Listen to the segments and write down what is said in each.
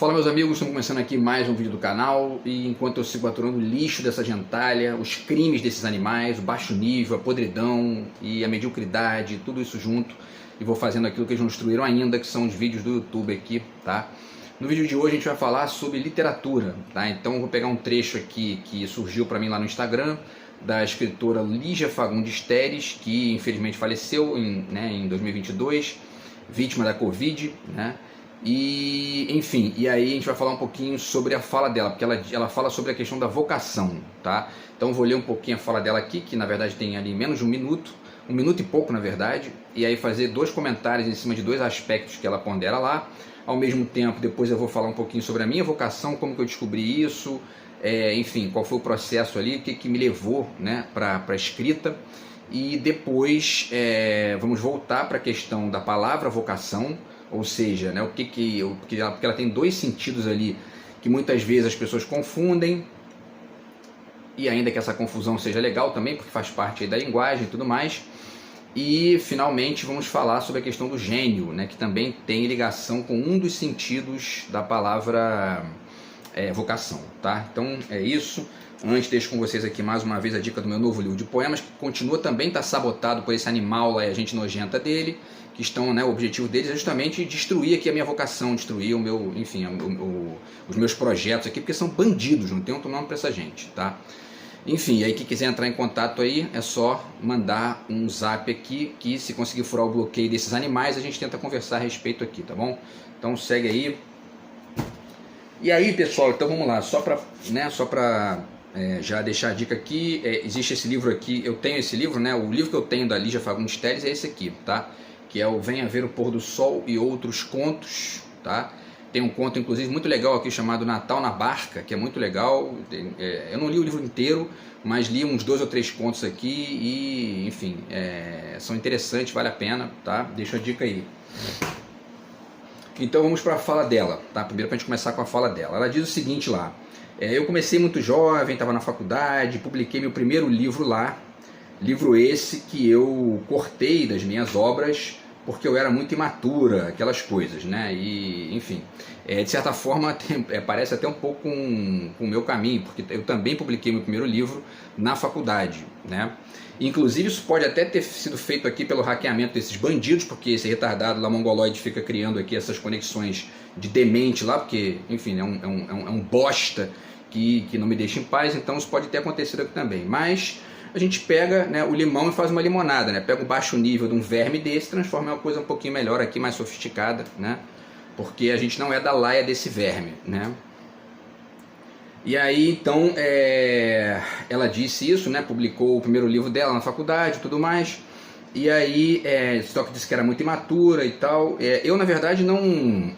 Fala meus amigos, estamos começando aqui mais um vídeo do canal e enquanto eu sigo aturando o lixo dessa gentalha, os crimes desses animais, o baixo nível, a podridão e a mediocridade, tudo isso junto, e vou fazendo aquilo que eles não instruíram ainda, que são os vídeos do YouTube aqui, tá? No vídeo de hoje a gente vai falar sobre literatura, tá? Então eu vou pegar um trecho aqui que surgiu para mim lá no Instagram, da escritora Lígia Fagundes Teres, que infelizmente faleceu em 2022, vítima da Covid, né? E enfim, e aí a gente vai falar um pouquinho sobre a fala dela, porque ela fala sobre a questão da vocação, tá? Então eu vou ler um pouquinho a fala dela aqui, que na verdade tem ali menos de um minuto e pouco na verdade, e aí fazer dois comentários em cima de dois aspectos que ela pondera lá. Ao mesmo tempo, depois eu vou falar um pouquinho sobre a minha vocação, como que eu descobri isso, enfim, qual foi o processo ali, o que me levou, né, para a escrita. E depois vamos voltar para a questão da palavra vocação, ou seja, né, porque ela tem dois sentidos ali que muitas vezes as pessoas confundem, e ainda que essa confusão seja legal também, porque faz parte aí da linguagem e tudo mais. E finalmente vamos falar sobre a questão do gênio, né, que também tem ligação com um dos sentidos da palavra vocação, tá? Então é isso. Antes, deixo com vocês aqui mais uma vez a dica do meu novo livro de poemas, que continua também tá sabotado por esse animal, a gente nojenta dele, que estão, né, o objetivo deles é justamente destruir aqui a minha vocação, destruir o meu, enfim, os meus projetos aqui, porque são bandidos, não tem outro nome para essa gente, tá? Enfim, aí quem quiser entrar em contato aí, é só mandar um zap aqui, que se conseguir furar o bloqueio desses animais, a gente tenta conversar a respeito aqui, tá bom? Então segue aí. E aí, pessoal, então vamos lá, só para já deixar a dica aqui, existe esse livro aqui, eu tenho esse livro, né? O livro que eu tenho da Lígia Fagundes Teres é esse aqui, tá? Que é o Venha Ver o Pôr do Sol e Outros Contos, tá? Tem um conto, inclusive, muito legal aqui chamado Natal na Barca, que é muito legal. Eu não li o livro inteiro, mas li uns 2 ou 3 contos aqui e, enfim, são interessantes, vale a pena, tá? Deixa a dica aí. Então vamos para a fala dela, tá? Primeiro para a gente começar com a fala dela. Ela diz o seguinte lá: eu comecei muito jovem, estava na faculdade, publiquei meu primeiro livro lá, livro esse que eu cortei das minhas obras porque eu era muito imatura, aquelas coisas, né? E, enfim, de certa forma parece até um pouco com o meu caminho, porque eu também publiquei meu primeiro livro na faculdade, né? Inclusive isso pode até ter sido feito aqui pelo hackeamento desses bandidos, porque esse retardado lá mongoloide fica criando aqui essas conexões de demente lá, porque, enfim, é um bosta que não me deixa em paz, então isso pode ter acontecido aqui também. Mas a gente pega, né, o limão e faz uma limonada, né? Pega o baixo nível de um verme desse, transforma em uma coisa um pouquinho melhor aqui, mais sofisticada, né? Porque a gente não é da laia desse verme, né? E aí, então, ela disse isso, né? Publicou o primeiro livro dela na faculdade e tudo mais. E aí, só que disse que era muito imatura e tal. Eu, na verdade, não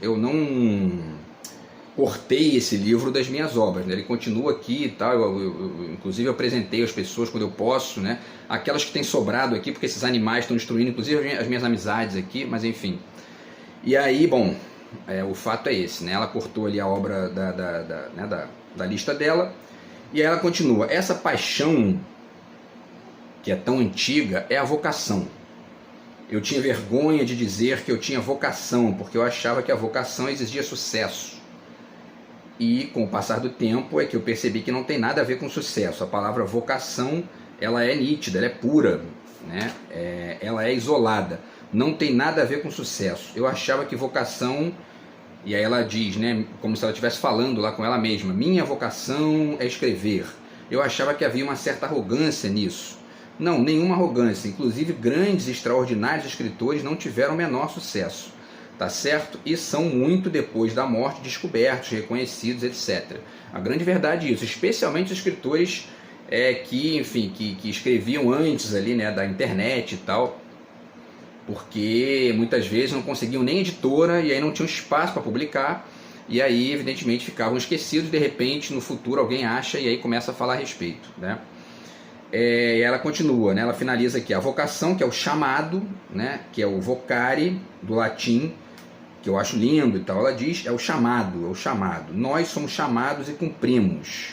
cortei esse livro das minhas obras, né? Ele continua aqui e tal, inclusive eu apresentei às pessoas quando eu posso, né? Aquelas que têm sobrado aqui, porque esses animais estão destruindo inclusive as minhas amizades aqui, mas enfim. E aí, bom, o fato é esse, né? Ela cortou ali a obra da lista dela, e aí ela continua: essa paixão que é tão antiga é a vocação. Eu tinha vergonha de dizer que eu tinha vocação, porque eu achava que a vocação exigia sucesso. E com o passar do tempo é que eu percebi que não tem nada a ver com sucesso. A palavra vocação, ela é nítida, ela é pura, né? Ela é isolada, não tem nada a ver com sucesso. Eu achava que vocação, e aí ela diz, né, como se ela estivesse falando lá com ela mesma: minha vocação é escrever. Eu achava que havia uma certa arrogância nisso. Não, nenhuma arrogância. Inclusive grandes e extraordinários escritores não tiveram o menor sucesso, tá certo? E são muito depois da morte descobertos, reconhecidos, etc. A grande verdade é isso, especialmente os escritores que, enfim, que escreviam antes ali, né, da internet e tal, porque muitas vezes não conseguiam nem editora e aí não tinham espaço para publicar, e aí evidentemente ficavam esquecidos. De repente no futuro alguém acha e aí começa a falar a respeito, né? E ela continua, né? Ela finaliza aqui: a vocação, que é o chamado, né, que é o vocare do latim, que eu acho lindo e tal. Ela diz: é o chamado, nós somos chamados e cumprimos.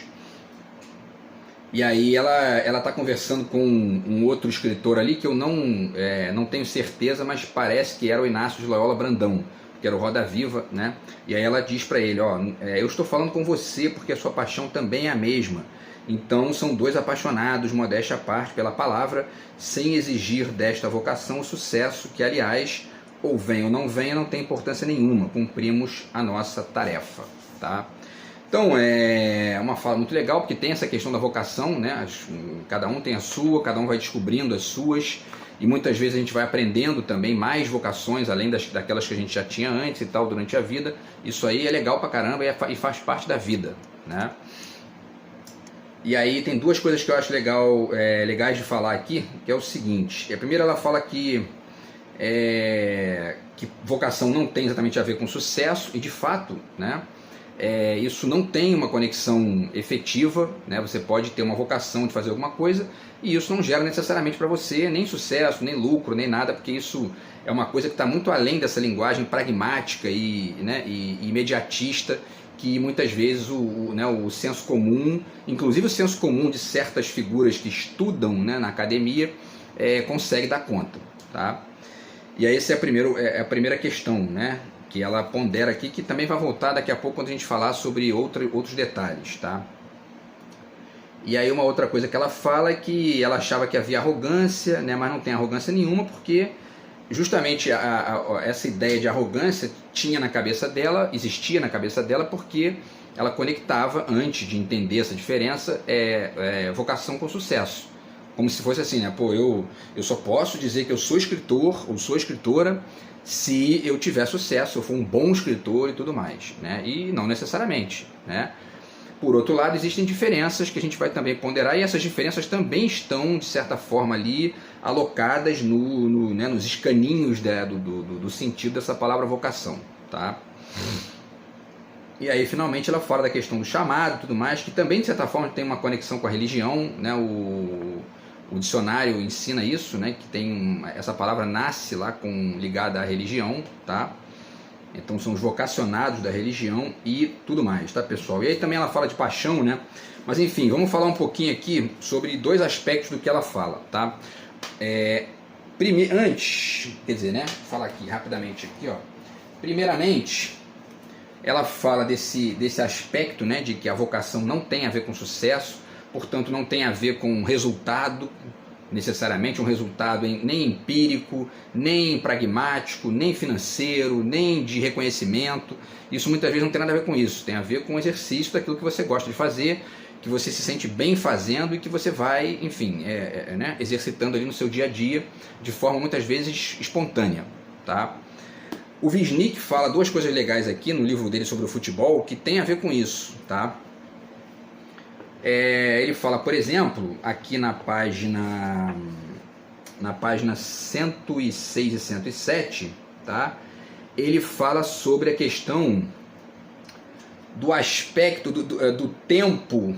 E aí ela está conversando com um outro escritor ali, que eu não tenho certeza, mas parece que era o Inácio de Loyola Brandão, que era o Roda Viva, né? E aí ela diz para ele, ó, eu estou falando com você porque a sua paixão também é a mesma. Então são dois apaixonados, modéstia à parte, pela palavra, sem exigir desta vocação o sucesso, que aliás, ou vem ou não tem importância nenhuma, cumprimos a nossa tarefa, tá? Então é uma fala muito legal, porque tem essa questão da vocação, né? Cada um tem a sua, cada um vai descobrindo as suas, e muitas vezes a gente vai aprendendo também mais vocações, além daquelas que a gente já tinha antes e tal, durante a vida. Isso aí é legal pra caramba e faz parte da vida, né? E aí tem duas coisas que eu acho legais de falar aqui, que é o seguinte. A primeira, ela fala que vocação não tem exatamente a ver com sucesso, e de fato, né, isso não tem uma conexão efetiva, né? Você pode ter uma vocação de fazer alguma coisa e isso não gera necessariamente para você nem sucesso, nem lucro, nem nada, porque isso é uma coisa que está muito além dessa linguagem pragmática e imediatista que muitas vezes o senso comum, inclusive o senso comum de certas figuras que estudam, né, na academia, consegue dar conta, tá? E aí essa é a primeira questão, né, que ela pondera aqui, que também vai voltar daqui a pouco quando a gente falar sobre outros detalhes, tá? E aí uma outra coisa que ela fala é que ela achava que havia arrogância, né, mas não tem arrogância nenhuma, porque justamente essa ideia de arrogância existia na cabeça dela, porque ela conectava, antes de entender essa diferença, vocação com sucesso. Como se fosse assim, né? Pô, eu só posso dizer que eu sou escritor ou sou escritora se eu tiver sucesso, se eu for um bom escritor e tudo mais, né? E não necessariamente, né? Por outro lado, existem diferenças que a gente vai também ponderar, e essas diferenças também estão, de certa forma, ali alocadas nos escaninhos do sentido dessa palavra vocação, tá? E aí, finalmente, ela fala da questão do chamado e tudo mais, que também, de certa forma, tem uma conexão com a religião, né? O dicionário ensina isso, né? Que essa palavra nasce lá ligada à religião, tá? Então são os vocacionados da religião e tudo mais, tá, pessoal? E aí também ela fala de paixão, né? Mas enfim, vamos falar um pouquinho aqui sobre dois aspectos do que ela fala, tá? Falar aqui rapidamente aqui, ó. Primeiramente, ela fala desse aspecto, né, de que a vocação não tem a ver com sucesso, portanto não tem a ver com resultado, necessariamente um resultado nem empírico, nem pragmático, nem financeiro, nem de reconhecimento. Isso muitas vezes não tem nada a ver com isso, tem a ver com o exercício daquilo que você gosta de fazer, que você se sente bem fazendo e que você vai, enfim, né, exercitando ali no seu dia a dia de forma muitas vezes espontânea, tá? O Wisnik fala duas coisas legais aqui no livro dele sobre o futebol que tem a ver com isso, tá? Ele fala, por exemplo, aqui na página 106 e 107, tá? Ele fala sobre a questão do aspecto do tempo,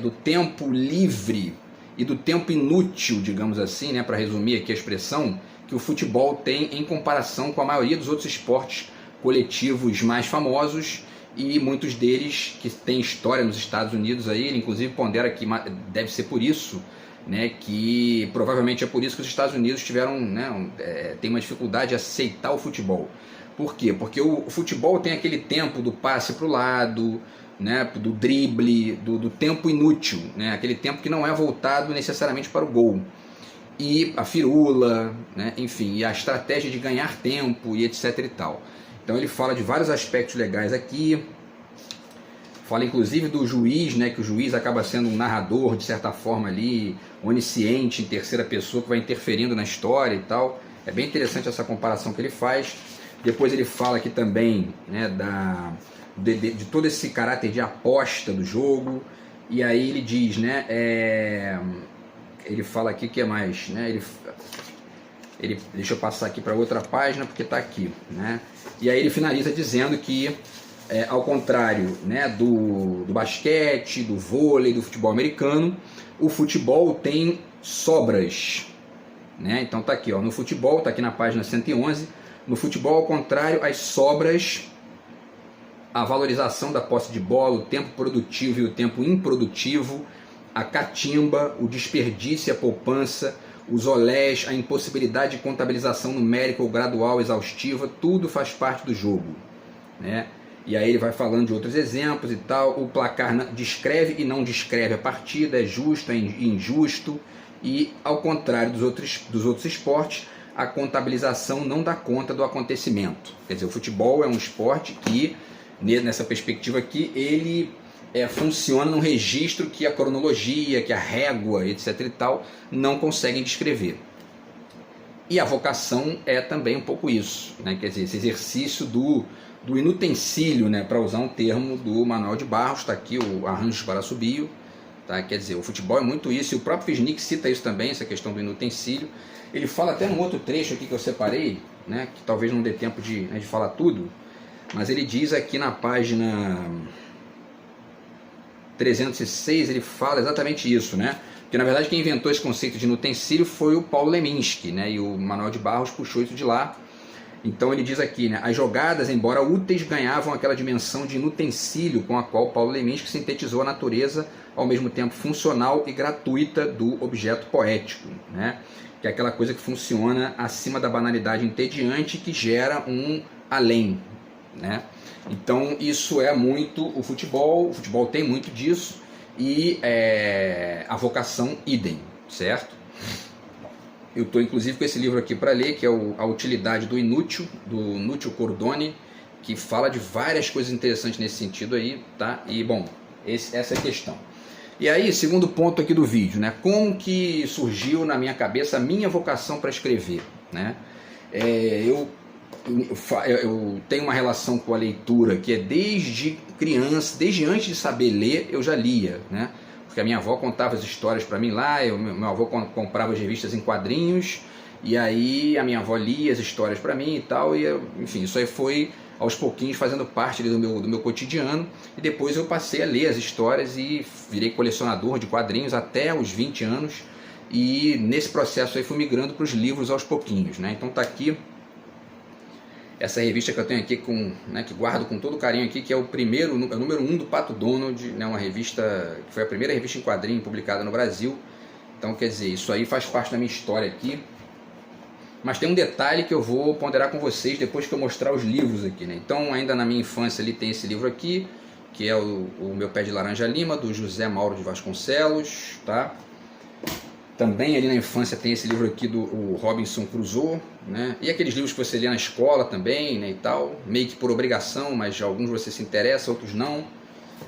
do tempo livre e do tempo inútil, digamos assim, né, para resumir aqui a expressão, que o futebol tem em comparação com a maioria dos outros esportes coletivos mais famosos, e muitos deles que têm história nos Estados Unidos aí. Ele inclusive pondera que deve ser por isso, né, que provavelmente é por isso que os Estados Unidos tiveram, né, tem uma dificuldade de aceitar o futebol. Por quê? Porque o futebol tem aquele tempo do passe para o lado, né, do drible, do tempo inútil, né, aquele tempo que não é voltado necessariamente para o gol. E a firula, né, enfim, e a estratégia de ganhar tempo e etc e tal. Então ele fala de vários aspectos legais aqui, fala inclusive do juiz, né, que o juiz acaba sendo um narrador, de certa forma ali, onisciente, em terceira pessoa, que vai interferindo na história e tal. É bem interessante essa comparação que ele faz. Depois ele fala aqui também, né, de todo esse caráter de aposta do jogo, e aí ele diz, né, ele fala aqui que é mais, né, deixa eu passar aqui para outra página porque está aqui, né? E aí ele finaliza dizendo que, ao contrário, né, do basquete, do vôlei, do futebol americano, o futebol tem sobras, né? Então está aqui, ó, no futebol, está aqui na página 111, no futebol, ao contrário, as sobras, a valorização da posse de bola, o tempo produtivo e o tempo improdutivo, a catimba, o desperdício e a poupança, os olés, a impossibilidade de contabilização numérica ou gradual exaustiva, tudo faz parte do jogo, né? E aí ele vai falando de outros exemplos e tal. O placar descreve e não descreve a partida, é justo, é injusto, e ao contrário dos outros esportes, a contabilização não dá conta do acontecimento. Quer dizer, o futebol é um esporte que, nessa perspectiva aqui, ele funciona num registro que a cronologia, que a régua, etc. e tal, não conseguem descrever. E a vocação é também um pouco isso, né? Quer dizer, esse exercício do inutensílio, né? Para usar um termo do Manuel de Barros, está aqui o Arranjos para Assobio, tá? Quer dizer, o futebol é muito isso, e o próprio Wisnik cita isso também, essa questão do inutensílio. Ele fala até num outro trecho aqui que eu separei, né? Que talvez não dê tempo de falar tudo, mas ele diz aqui na página 306, ele fala exatamente isso, né? Porque na verdade quem inventou esse conceito de inutensílio foi o Paulo Leminski, né? E o Manuel de Barros puxou isso de lá. Então ele diz aqui, né? As jogadas, embora úteis, ganhavam aquela dimensão de inutensílio com a qual Paulo Leminski sintetizou a natureza ao mesmo tempo funcional e gratuita do objeto poético, né? Que é aquela coisa que funciona acima da banalidade entediante que gera um além, né? Então isso é muito o futebol tem muito disso, e a vocação idem, certo? Eu estou inclusive com esse livro aqui para ler, que é A Utilidade do Inútil, do Nútil Cordone, que fala de várias coisas interessantes nesse sentido aí, tá? E bom, essa é a questão. E aí, segundo ponto aqui do vídeo, né? Como que surgiu na minha cabeça a minha vocação para escrever, né? Eu tenho uma relação com a leitura que é desde criança, desde antes de saber ler, eu já lia, né? Porque a minha avó contava as histórias para mim lá, meu avô comprava as revistas em quadrinhos, e aí a minha avó lia as histórias para mim e tal, e enfim, isso aí foi aos pouquinhos fazendo parte ali do meu cotidiano, e depois eu passei a ler as histórias e virei colecionador de quadrinhos até os 20 anos, e nesse processo aí fui migrando para os livros aos pouquinhos, né? Então tá aqui essa revista que eu tenho aqui, que guardo com todo carinho aqui, que é o número 1 do Pato Donald, né, uma revista que foi a primeira revista em quadrinho publicada no Brasil. Então, quer dizer, isso aí faz parte da minha história aqui. Mas tem um detalhe que eu vou ponderar com vocês depois que eu mostrar os livros aqui, né? Então, ainda na minha infância ali tem esse livro aqui, que é o Meu Pé de Laranja Lima, do José Mauro de Vasconcelos, tá? Também ali na infância tem esse livro aqui do Robinson Crusoe, né? E aqueles livros que você lê na escola também, né, e tal, meio que por obrigação, mas alguns você se interessa, outros não.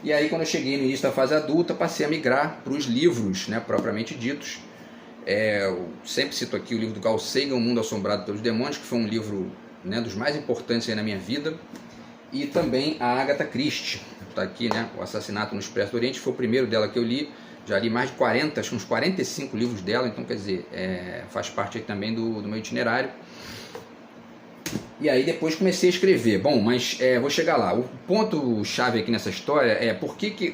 E aí quando eu cheguei no início da fase adulta, passei a migrar para os livros, né, propriamente ditos. Eu sempre cito aqui o livro do Carl Sagan, O Mundo Assombrado pelos Demônios, que foi um livro, né, dos mais importantes aí na minha vida. E também a Agatha Christie, está aqui, né, O Assassinato no Expresso do Oriente, foi o primeiro dela que eu li. Já li mais de 40, acho que uns 45 livros dela, então quer dizer, faz parte aí também do meu itinerário. E aí depois comecei a escrever. Bom, mas vou chegar lá. O ponto chave aqui nessa história é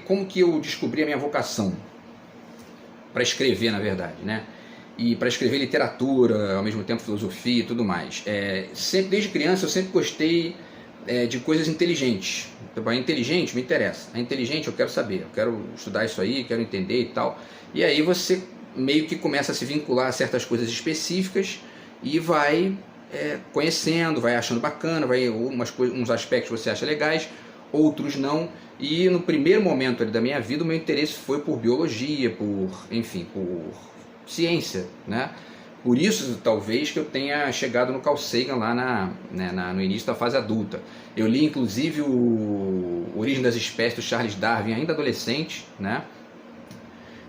como que eu descobri a minha vocação para escrever, na verdade, né? E para escrever literatura, ao mesmo tempo filosofia e tudo mais. Desde criança eu sempre gostei de coisas inteligentes. Então, inteligente me interessa, é inteligente, eu quero saber, eu quero estudar isso aí, quero entender e tal. E aí você meio que começa a se vincular a certas coisas específicas e vai conhecendo, vai achando bacana, uns aspectos você acha legais, outros não. E no primeiro momento ali da minha vida, o meu interesse foi por biologia, por ciência, né? Por isso, talvez, que eu tenha chegado no Carl Sagan lá no início da fase adulta. Eu li, inclusive, o Origem das Espécies, do Charles Darwin, ainda adolescente, né?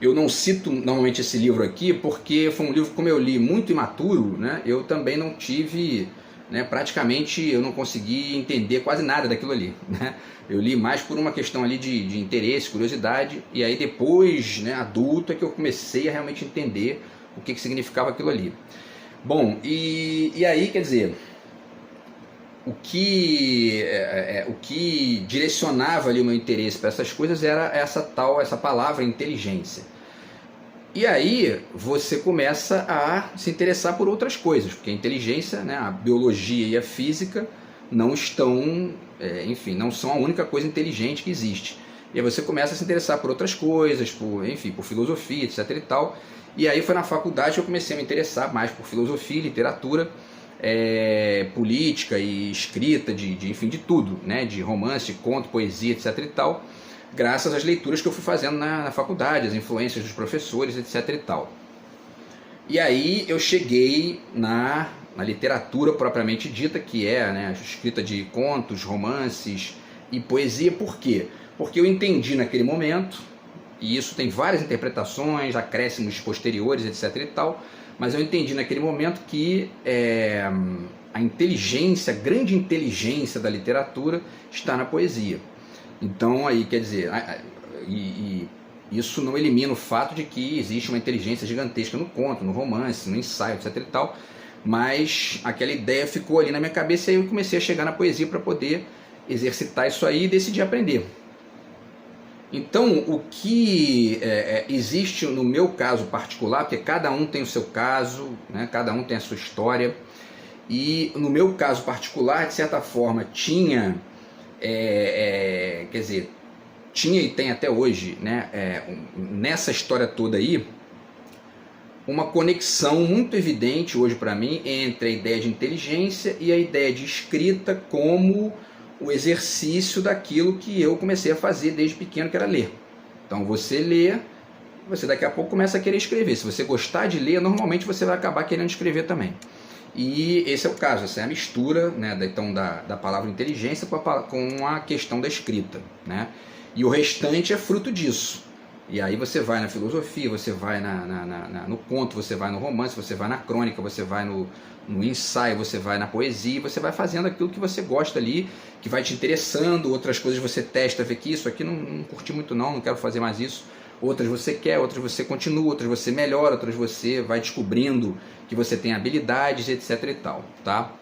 Eu não cito normalmente esse livro aqui, porque foi um livro, como eu li muito imaturo, né? Eu também não tive, né, praticamente, eu não consegui entender quase nada daquilo ali, né? Eu li mais por uma questão ali de interesse, curiosidade, e aí depois, né, adulto, é que eu comecei a realmente entender o que significava aquilo ali. Bom, e aí, quer dizer, o que direcionava ali o meu interesse para essas coisas era essa palavra inteligência. E aí você começa a se interessar por outras coisas, porque a inteligência, né, a biologia e a física não estão, não são a única coisa inteligente que existe. E aí você começa a se interessar por outras coisas, enfim, por filosofia, etc e tal. E aí foi na faculdade que eu comecei a me interessar mais por filosofia, literatura, política e escrita, enfim, de tudo, né? De romance, conto, poesia, etc e tal, graças às leituras que eu fui fazendo na faculdade, as influências dos professores, etc e tal. E aí eu cheguei na literatura propriamente dita, que é, né, a escrita de contos, romances e poesia. Por quê? Porque eu entendi naquele momento, e isso tem várias interpretações, acréscimos posteriores, etc e tal, mas eu entendi naquele momento que a inteligência, a grande inteligência da literatura está na poesia. Então aí, quer dizer, isso não elimina o fato de que existe uma inteligência gigantesca no conto, no romance, no ensaio, etc e tal, mas aquela ideia ficou ali na minha cabeça e aí eu comecei a chegar na poesia para poder exercitar isso aí e decidi aprender. Então, o que existe no meu caso particular, porque cada um tem o seu caso, né, cada um tem a sua história, e no meu caso particular, de certa forma, tinha, quer dizer, tinha e tem até hoje, né, nessa história toda aí, uma conexão muito evidente hoje para mim entre a ideia de inteligência e a ideia de escrita como o exercício daquilo que eu comecei a fazer desde pequeno, que era ler. Então você lê, você daqui a pouco começa a querer escrever. Se você gostar de ler, normalmente você vai acabar querendo escrever também. E esse é o caso, essa é a mistura, né, então, da palavra inteligência com a questão da escrita, né? E o restante é fruto disso. E aí você vai na filosofia, você vai no conto, você vai no romance, você vai na crônica, você vai no ensaio, você vai na poesia, você vai fazendo aquilo que você gosta ali, que vai te interessando, outras coisas você testa, vê que isso aqui não curti muito não quero fazer mais isso, outras você quer, outras você continua, outras você melhora, outras você vai descobrindo que você tem habilidades, etc e tal, tá?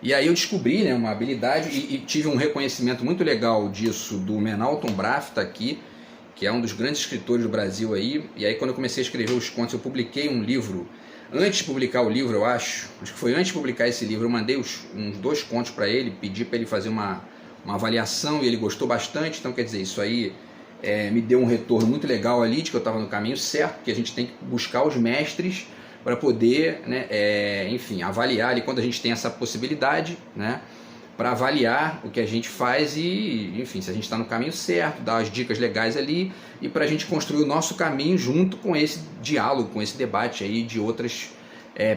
E aí eu descobri, né, uma habilidade e tive um reconhecimento muito legal disso do Menalton Braff, tá aqui, que é um dos grandes escritores do Brasil aí. E aí quando eu comecei a escrever os contos, eu publiquei um livro. Antes de publicar o livro, eu acho que foi antes de publicar esse livro, eu mandei uns 2 contos para ele, pedi para ele fazer uma avaliação e ele gostou bastante. Então quer dizer, isso aí me deu um retorno muito legal ali, de que eu estava no caminho certo, porque a gente tem que buscar os mestres para poder, né, enfim, avaliar ali quando a gente tem essa possibilidade, né, para avaliar o que a gente faz e, enfim, se a gente está no caminho certo, dar as dicas legais ali e para a gente construir o nosso caminho junto com esse diálogo, com esse debate aí de outras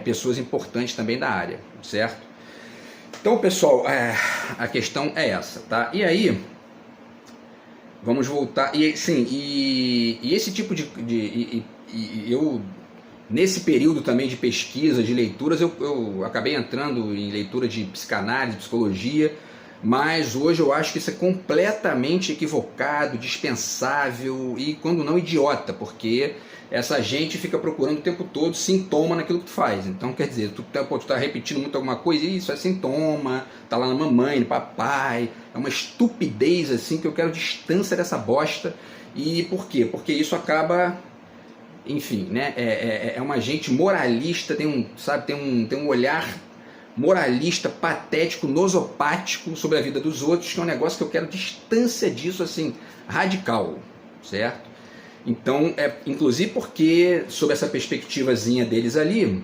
pessoas importantes também da área, certo? Então, pessoal, a questão é essa, tá? E aí, vamos voltar, e sim, e esse tipo eu... Nesse período também de pesquisa, de leituras, eu acabei entrando em leitura de psicanálise, psicologia, mas hoje eu acho que isso é completamente equivocado, dispensável e, quando não, idiota, porque essa gente fica procurando o tempo todo sintoma naquilo que tu faz. Então, quer dizer, tu tá repetindo muito alguma coisa, e isso é sintoma, tá lá na mamãe, no papai, é uma estupidez assim que eu quero distância dessa bosta. E por quê? Porque isso acaba... Enfim, né, é uma gente moralista, tem um olhar moralista, patético, nosopático sobre a vida dos outros, que é um negócio que eu quero distância disso, assim, radical, certo? Então, inclusive porque, sob essa perspectivazinha deles ali,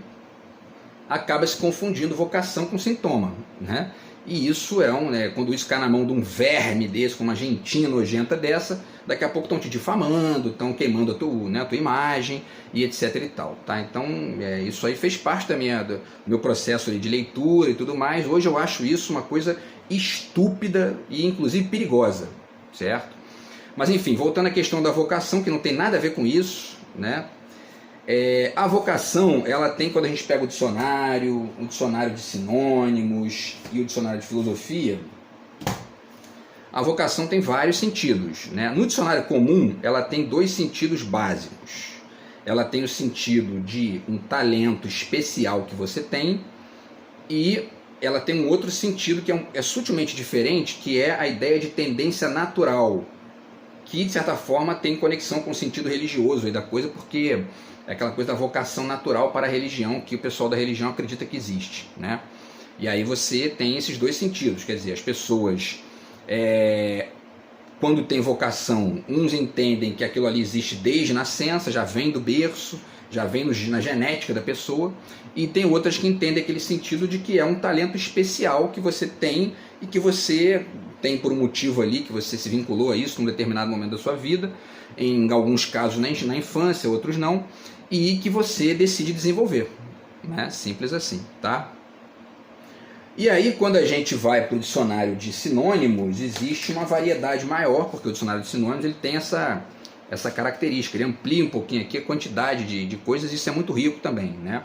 acaba se confundindo vocação com sintoma, né? E isso quando isso cai na mão de um verme desse, com uma gentinha nojenta dessa, daqui a pouco estão te difamando, estão queimando a tua imagem e etc e tal, tá? Então isso aí fez parte do meu processo de leitura e tudo mais. Hoje eu acho isso uma coisa estúpida e inclusive perigosa, certo? Mas enfim, voltando à questão da vocação, que não tem nada a ver com isso, né? A vocação, ela tem, quando a gente pega o dicionário de sinônimos e o dicionário de filosofia, a vocação tem vários sentidos, né? No dicionário comum, ela tem 2 sentidos básicos. Ela tem o sentido de um talento especial que você tem, e ela tem um outro sentido que é sutilmente diferente, que é a ideia de tendência natural, que de certa forma tem conexão com o sentido religioso aí da coisa, porque é aquela coisa da vocação natural para a religião, que o pessoal da religião acredita que existe, né? E aí você tem esses 2 sentidos, quer dizer, as pessoas quando tem vocação, uns entendem que aquilo ali existe desde nascença, já vem do berço, já vem na genética da pessoa, e tem outras que entendem aquele sentido de que é um talento especial que você tem e que você tem por um motivo ali, que você se vinculou a isso num determinado momento da sua vida, em alguns casos na infância, outros não, e que você decide desenvolver, né? Simples assim, tá? E aí, quando a gente vai para o dicionário de sinônimos, existe uma variedade maior, porque o dicionário de sinônimos ele tem essa característica, ele amplia um pouquinho aqui a quantidade de coisas, e isso é muito rico também, né?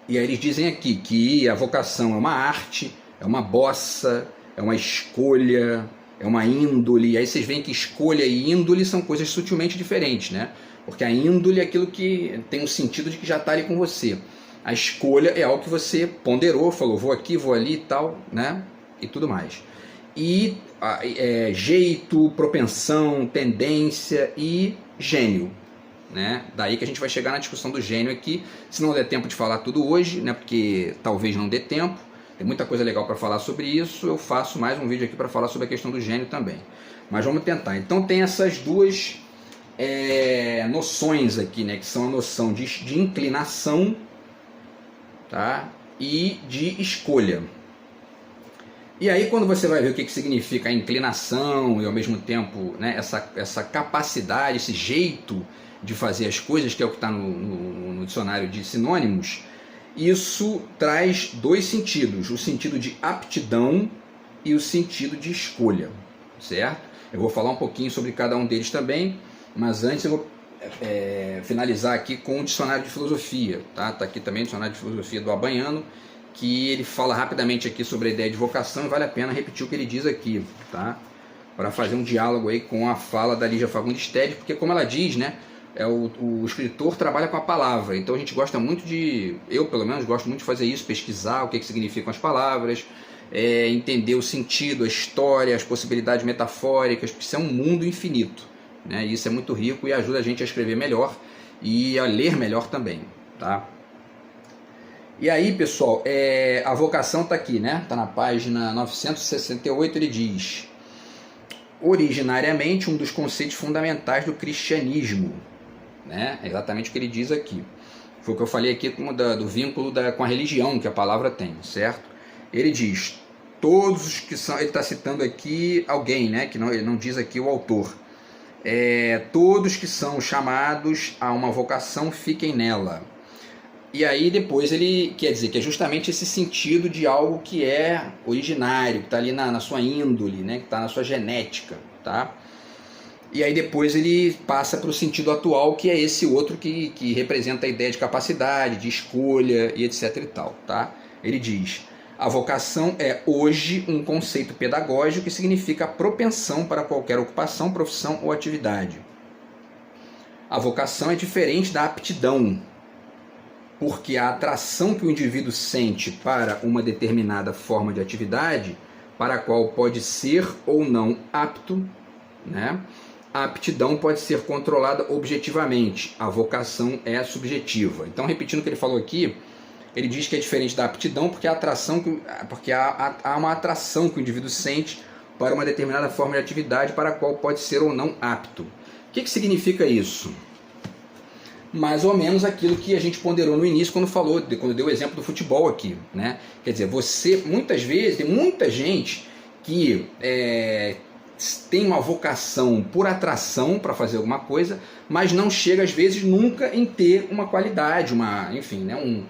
E aí eles dizem aqui que a vocação é uma arte, é uma bossa, é uma escolha, é uma índole. Aí vocês veem que escolha e índole são coisas sutilmente diferentes, né? Porque a índole é aquilo que tem um sentido de que já está ali com você. A escolha é algo que você ponderou, falou, vou aqui, vou ali e tal, né? E tudo mais. E jeito, propensão, tendência e gênio, né? Daí que a gente vai chegar na discussão do gênio aqui. Se não der tempo de falar tudo hoje, né? Porque talvez não dê tempo. Tem muita coisa legal para falar sobre isso. Eu faço mais um vídeo aqui para falar sobre a questão do gênio também. Mas vamos tentar. Então tem essas duas noções aqui, né? Que são a noção de inclinação, tá? E de escolha. E aí quando você vai ver o que significa a inclinação e ao mesmo tempo, né, essa capacidade, esse jeito de fazer as coisas, que é o que está no dicionário de sinônimos, isso traz dois sentidos, o sentido de aptidão e o sentido de escolha, certo? Eu vou falar um pouquinho sobre cada um deles também, mas antes eu vou finalizar aqui com o dicionário de filosofia, tá? Tá aqui também o dicionário de filosofia do Abaiano, que ele fala rapidamente aqui sobre a ideia de vocação, e vale a pena repetir o que ele diz aqui, tá? Para fazer um diálogo aí com a fala da Lígia Fagundes Telles, porque como ela diz, né, o escritor trabalha com a palavra, então a gente gosta muito eu pelo menos gosto muito de fazer isso, pesquisar o que significam as palavras, entender o sentido, a história, as possibilidades metafóricas, porque isso é um mundo infinito, né? Isso é muito rico e ajuda a gente a escrever melhor e a ler melhor também, tá? E aí, pessoal, a vocação está aqui, né? Está na página 968, ele diz: originariamente um dos conceitos fundamentais do cristianismo, né? É exatamente o que ele diz aqui. Foi o que eu falei aqui do vínculo com a religião que a palavra tem, certo? Ele diz, todos os que são... Ele está citando aqui alguém, né? Que não, ele não diz aqui o autor. Todos que são chamados a uma vocação fiquem nela. E aí depois ele quer dizer que é justamente esse sentido de algo que é originário, que está ali na sua índole, né? Que está na sua genética, tá? E aí depois ele passa para o sentido atual, que é esse outro que representa a ideia de capacidade, de escolha e etc e tal, tá? Ele diz, a vocação é hoje um conceito pedagógico que significa a propensão para qualquer ocupação, profissão ou atividade. A vocação é diferente da aptidão, porque a atração que o indivíduo sente para uma determinada forma de atividade, para a qual pode ser ou não apto, né? A aptidão pode ser controlada objetivamente, a vocação é subjetiva. Então, repetindo o que ele falou aqui, ele diz que é diferente da aptidão porque há uma atração que o indivíduo sente para uma determinada forma de atividade para a qual pode ser ou não apto. O que significa isso? Mais ou menos aquilo que a gente ponderou no início quando deu o exemplo do futebol aqui, né? Quer dizer, muitas vezes, tem muita gente que tem uma vocação por atração para fazer alguma coisa, mas não chega às vezes nunca em ter uma qualidade, um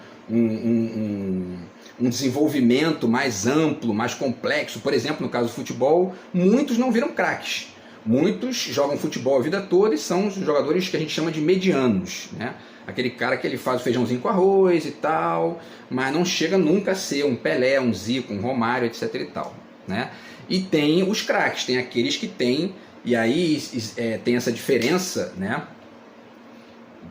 desenvolvimento mais amplo, mais complexo. Por exemplo, no caso do futebol, muitos não viram craques. Muitos jogam futebol a vida toda e são os jogadores que a gente chama de medianos, né? Aquele cara que ele faz o feijãozinho com arroz e tal, mas não chega nunca a ser um Pelé, um Zico, um Romário, etc e tal, né? E tem os craques, tem aqueles que têm, e aí tem essa diferença, né?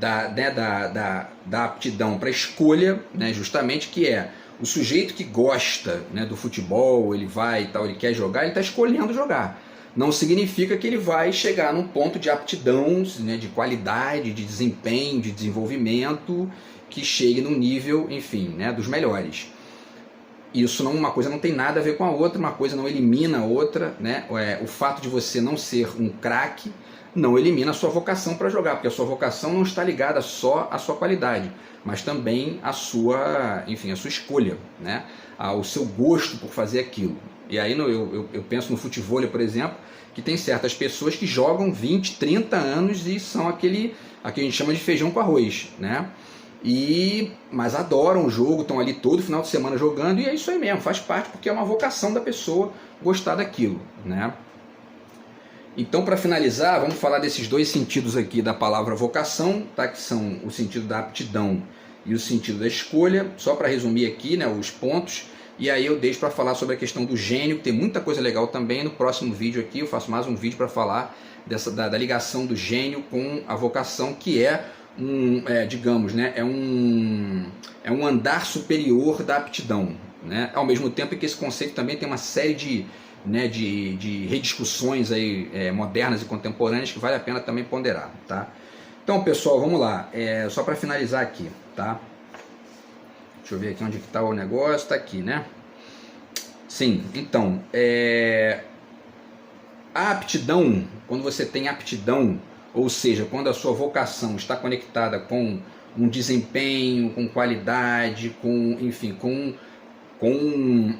Da aptidão para escolha, né? Justamente, que é o sujeito que gosta, né, do futebol, ele vai e tal, ele quer jogar, ele está escolhendo jogar. Não significa que ele vai chegar num ponto de aptidão, né, de qualidade, de desempenho, de desenvolvimento, que chegue no nível, enfim, né, dos melhores. Isso não, uma coisa não tem nada a ver com a outra, uma coisa não elimina a outra, né? O fato de você não ser um craque não elimina a sua vocação para jogar, porque a sua vocação não está ligada só à sua qualidade, mas também à sua, enfim, à sua escolha, né? Ao seu gosto por fazer aquilo. E aí eu penso no futevôlei, por exemplo, que tem certas pessoas que jogam 20, 30 anos e são aquele a gente chama de feijão com arroz, né? Mas adoram o jogo, estão ali todo final de semana jogando, e é isso aí mesmo, faz parte, porque é uma vocação da pessoa gostar daquilo, né? Então, para finalizar, vamos falar desses dois sentidos aqui da palavra vocação, tá? Que são o sentido da aptidão e o sentido da escolha, só para resumir aqui, né, os pontos, e aí eu deixo para falar sobre a questão do gênio, que tem muita coisa legal também. No próximo vídeo aqui eu faço mais um vídeo para falar da ligação do gênio com a vocação, que é digamos, né, é um andar superior da aptidão, né? Ao mesmo tempo que esse conceito também tem uma série de rediscussões aí, modernas e contemporâneas, que vale a pena também ponderar, tá? Então, pessoal, vamos lá, só para finalizar aqui, tá? Deixa eu ver aqui onde que está o negócio, tá aqui, né? Sim, então, a aptidão, quando você tem aptidão, ou seja, quando a sua vocação está conectada com um desempenho, com qualidade, enfim, com um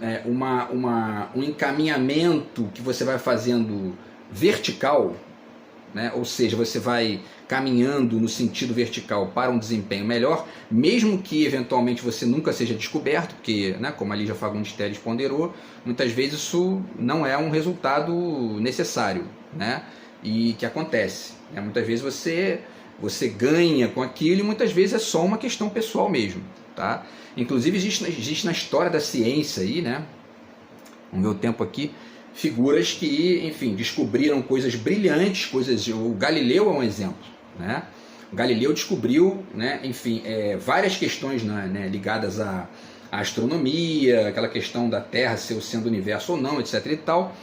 encaminhamento que você vai fazendo vertical, né? Ou seja, você vai caminhando no sentido vertical para um desempenho melhor, mesmo que eventualmente você nunca seja descoberto, porque, né, como a Lígia Fagundes Telles ponderou, muitas vezes isso não é um resultado necessário, né? E que acontece, né? Muitas vezes você ganha com aquilo, e muitas vezes é só uma questão pessoal mesmo, tá? Inclusive existe na história da ciência aí, né? Vamos ver o tempo aqui, figuras que, enfim, descobriram coisas brilhantes, o Galileu é um exemplo, né? O Galileu descobriu, né, enfim, várias questões, né, ligadas à astronomia, aquela questão da Terra ser o centro do universo ou não, etc e tal,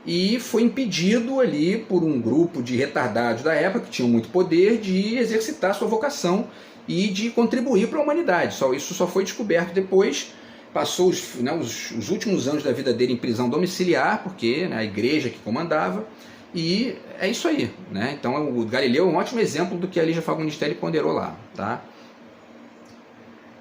e foi impedido ali por um grupo de retardados da época, que tinham muito poder, de exercitar sua vocação e de contribuir para a humanidade. Isso só foi descoberto depois. Passou os últimos anos da vida dele em prisão domiciliar, porque, né, a igreja que comandava, e é isso aí, né? Então o Galileu é um ótimo exemplo do que a Lígia Fagundes Telles ponderou lá, tá?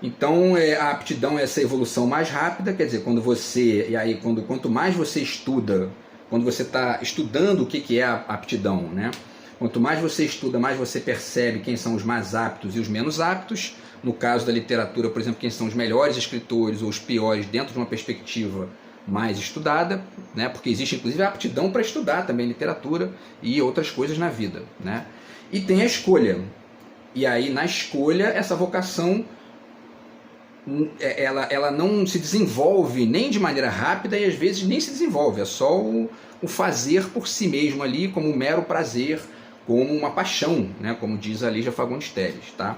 Então a aptidão é essa evolução mais rápida, quer dizer, quanto mais você estuda, quando você está estudando o que é a aptidão, né? Quanto mais você estuda, mais você percebe quem são os mais aptos e os menos aptos. No caso da literatura, por exemplo, quem são os melhores escritores ou os piores dentro de uma perspectiva mais estudada, né? Porque existe inclusive a aptidão para estudar também literatura e outras coisas na vida, né? E tem a escolha. E aí na escolha essa vocação ela não se desenvolve nem de maneira rápida, e às vezes nem se desenvolve, é só o fazer por si mesmo ali, como um mero prazer, como uma paixão, né? Como diz a Lígia Fagundes Telles, tá?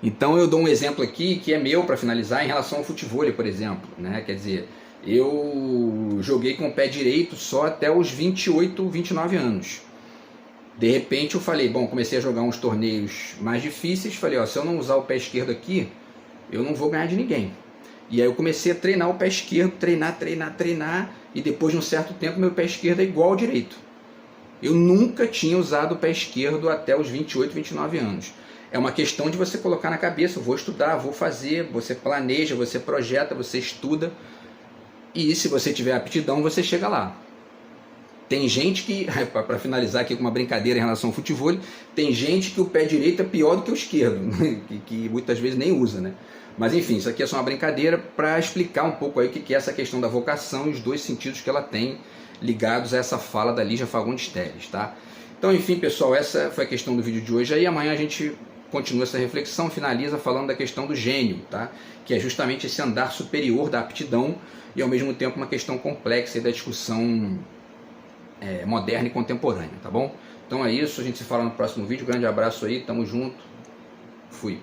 Então eu dou um exemplo aqui que é meu para finalizar em relação ao futevôlei, por exemplo, né? Quer dizer, eu joguei com o pé direito só até os 28, 29 anos. De repente eu falei, comecei a jogar uns torneios mais difíceis, falei, se eu não usar o pé esquerdo aqui, eu não vou ganhar de ninguém. E aí eu comecei a treinar o pé esquerdo, treinar, e depois de um certo tempo meu pé esquerdo é igual ao direito. Eu nunca tinha usado o pé esquerdo até os 28, 29 anos. É uma questão de você colocar na cabeça, vou estudar, vou fazer, você planeja, você projeta, você estuda, e se você tiver aptidão, você chega lá. Tem gente que, para finalizar aqui com uma brincadeira em relação ao futevôlei, tem gente que o pé direito é pior do que o esquerdo, que muitas vezes nem usa, né? Mas enfim, isso aqui é só uma brincadeira para explicar um pouco aí o que é essa questão da vocação e os dois sentidos que ela tem ligados a essa fala da Lígia Fagundes Telles, tá? Então, enfim, pessoal, essa foi a questão do vídeo de hoje. Aí amanhã a gente continua essa reflexão, finaliza falando da questão do gênio, tá? Que é justamente esse andar superior da aptidão e ao mesmo tempo uma questão complexa da discussão moderna e contemporânea, tá bom? Então é isso, a gente se fala no próximo vídeo. Grande abraço aí, tamo junto, fui.